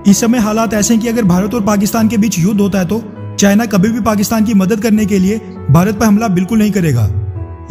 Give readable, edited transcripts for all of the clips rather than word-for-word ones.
इस समय हालात ऐसे हैं कि अगर भारत और पाकिस्तान के बीच युद्ध होता है तो चाइना कभी भी पाकिस्तान की मदद करने के लिए भारत पर हमला बिल्कुल नहीं करेगा।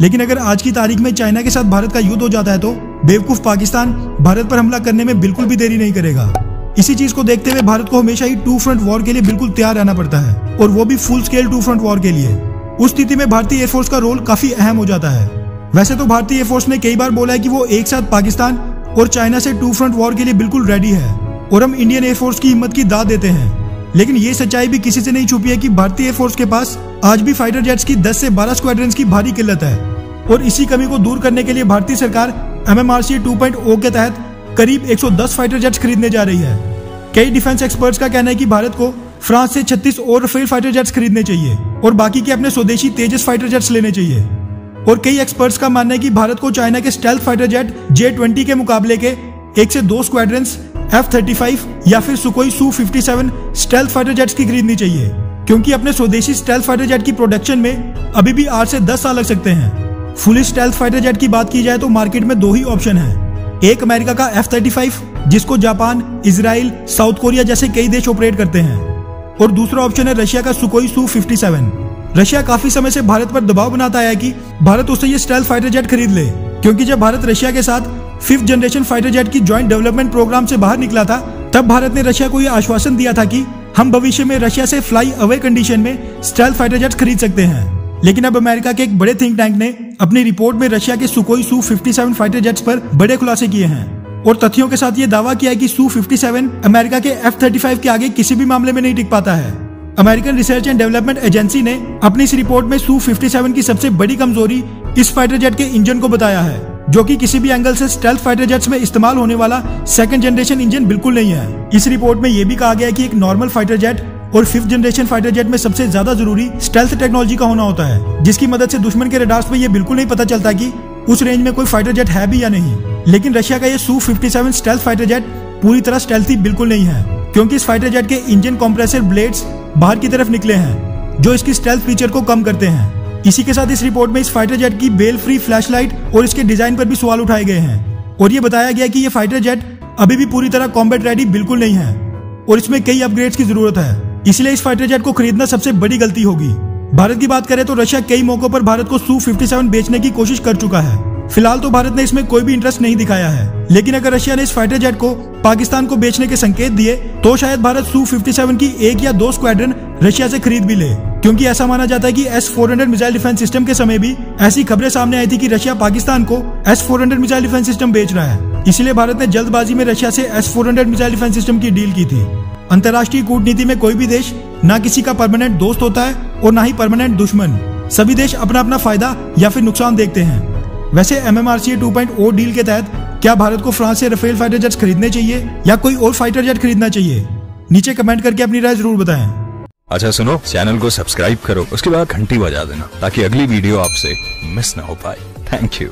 लेकिन अगर आज की तारीख में चाइना के साथ भारत का युद्ध हो जाता है तो बेवकूफ पाकिस्तान भारत पर हमला करने में बिल्कुल भी देरी नहीं करेगा। इसी चीज को देखते हुए भारत को हमेशा ही टू फ्रंट वॉर के लिए बिल्कुल तैयार रहना पड़ता है, और वो भी full scale two front war के लिए। उस स्थिति में भारतीय एयरफोर्स का रोल काफी अहम हो जाता है। वैसे तो भारतीय एयरफोर्स ने कई बार बोला है कि वो एक साथ पाकिस्तान और चाइना से टू फ्रंट वॉर के लिए बिल्कुल रेडी है, और हम इंडियन एयरफोर्स की हिम्मत की दाद देते हैं। लेकिन ये सच्चाई भी किसी से नहीं छुपी है कि भारतीय एयरफोर्स के पास आज भी फाइटर जेट्स की 10 से 12 स्क्वाड्रंस की भारी किल्लत है, और इसी कमी को दूर करने के लिए भारतीय सरकार MMRCA 2.0 के तहत करीब 110 फाइटर जेट्स खरीदने जा रही है। कई डिफेंस एक्सपर्ट्स का कहना है कि भारत को फ्रांस से 36 और राफेल फाइटर जेट्स खरीदने चाहिए और बाकी के अपने स्वदेशी तेजस फाइटर जेट्स लेने चाहिए। और कई एक्सपर्ट्स का मानना है कि भारत को चाइना के स्टेल्थ फाइटर जेट J-20 के मुकाबले के 1 से 2 स्क्वाड्रंस F-35 या फिर सुकोई Su-57 स्टेल्थ फाइटर जेट्स की खरीदनी चाहिए, क्योंकि अपने स्वदेशी स्टेल्थ फाइटर जेट की प्रोडक्शन में अभी भी 8 से 10 साल लग सकते हैं। फुली स्टेल्थ फाइटर जेट की बात की जाए तो मार्केट में 2 ही ऑप्शन है। एक अमेरिका का F-35 जिसको जापान, इजराइल, साउथ कोरिया जैसे कई देश ऑपरेट करते हैं, और दूसरा ऑप्शन है रशिया का सुकोई Su-57। रशिया काफी समय से भारत पर दबाव बनाता आया कि भारत उससे ये स्टेल्थ फाइटर जेट खरीद ले, क्योंकि जब भारत रशिया के साथ 5th जनरेशन फाइटर जेट की ज्वाइंट डेवलपमेंट प्रोग्राम से बाहर निकला था, तब भारत ने रशिया को यह आश्वासन दिया था कि हम भविष्य में रशिया से फ्लाई अवे कंडीशन में स्टेल्थ फाइटर जेट खरीद सकते हैं। लेकिन अब अमेरिका के एक बड़े थिंक टैंक ने अपनी रिपोर्ट में रशिया के सुकोई Su-57 फाइटर जेट्स पर बड़े खुलासे किए हैं, और तथ्यों के साथ ये दावा किया है कि Su-57 अमेरिका के F-35 के आगे किसी भी मामले में नहीं टिक पाता है। American research and development agency ने अपनी इस रिपोर्ट में Su-57 की सबसे बड़ी कमजोरी इस फाइटर जेट के इंजन को बताया है, जो कि किसी भी एंगल से स्टेल्थ फाइटर जेट्स में इस्तेमाल होने वाला 2nd जनरेशन इंजन बिल्कुल नहीं है। इस रिपोर्ट में यह भी कहा गया है कि एक नॉर्मल फाइटर जेट और 5th जनरेशन फाइटर जेट में सबसे ज्यादा जरूरी स्टेल्थ टेक्नोलॉजी का होना होता है, जिसकी मदद से दुश्मन के रडार्स में यह बिल्कुल नहीं पता चलता कि उस रेंज में कोई फाइटर जेट है भी या नहीं। लेकिन रशिया का ये Su-57 स्टेल्थ फाइटर जेट पूरी तरह स्टेल्थी बिल्कुल नहीं है, क्योंकि इस फाइटर जेट के इंजन कंप्रेसर ब्लेड्स बाहर की तरफ निकले हैं, जो इसकी स्टेल्थ फीचर को कम करते हैं। इसी के साथ इस रिपोर्ट में इस फाइटर जेट की बेल फ्री फ्लैशलाइट और इसके डिजाइन पर भी सवाल उठाए गए हैं, और ये बताया गया कि ये फाइटर जेट अभी भी पूरी तरह कॉम्बैट रेडी बिल्कुल नहीं है, और इसमें कई अपग्रेड्स की जरूरत है। इसलिए इस फाइटर जेट को खरीदना सबसे बड़ी गलती होगी। भारत की बात करें तो रशिया कई मौकों पर भारत को Su-57 बेचने की कोशिश कर चुका है। फिलहाल तो भारत ने इसमें कोई भी इंटरेस्ट नहीं दिखाया है, लेकिन अगर रशिया ने इस फाइटर जेट को पाकिस्तान को बेचने के संकेत दिए तो शायद भारत Su-57 की 1 या 2 स्क्वाड्रन रशिया से खरीद भी ले, क्योंकि ऐसा माना जाता है कि S-400 मिसाइल डिफेंस सिस्टम के समय भी ऐसी खबरें सामने आई थी कि रशिया पाकिस्तान को S-400 मिसाइल डिफेंस सिस्टम बेच रहा है। इसलिए भारत ने जल्दबाजी में रशिया से S-400 मिसाइल डिफेंस सिस्टम की डील की थी। अंतर्राष्ट्रीय कूटनीति में कोई भी देश ना किसी का परमानेंट दोस्त होता है और ना ही परमानेंट दुश्मन। सभी देश अपना अपना फायदा या फिर नुकसान देखते हैं। वैसे MMRCA 2.0 डील के तहत क्या भारत को फ्रांस से राफेल फाइटर जेट्स खरीदने चाहिए या कोई और फाइटर जेट खरीदना चाहिए? नीचे कमेंट करके अपनी राय जरूर बताएं। अच्छा सुनो, चैनल को सब्सक्राइब करो, उसके बाद घंटी बजा देना ताकि अगली वीडियो आपसे मिस ना हो पाए। Thank you.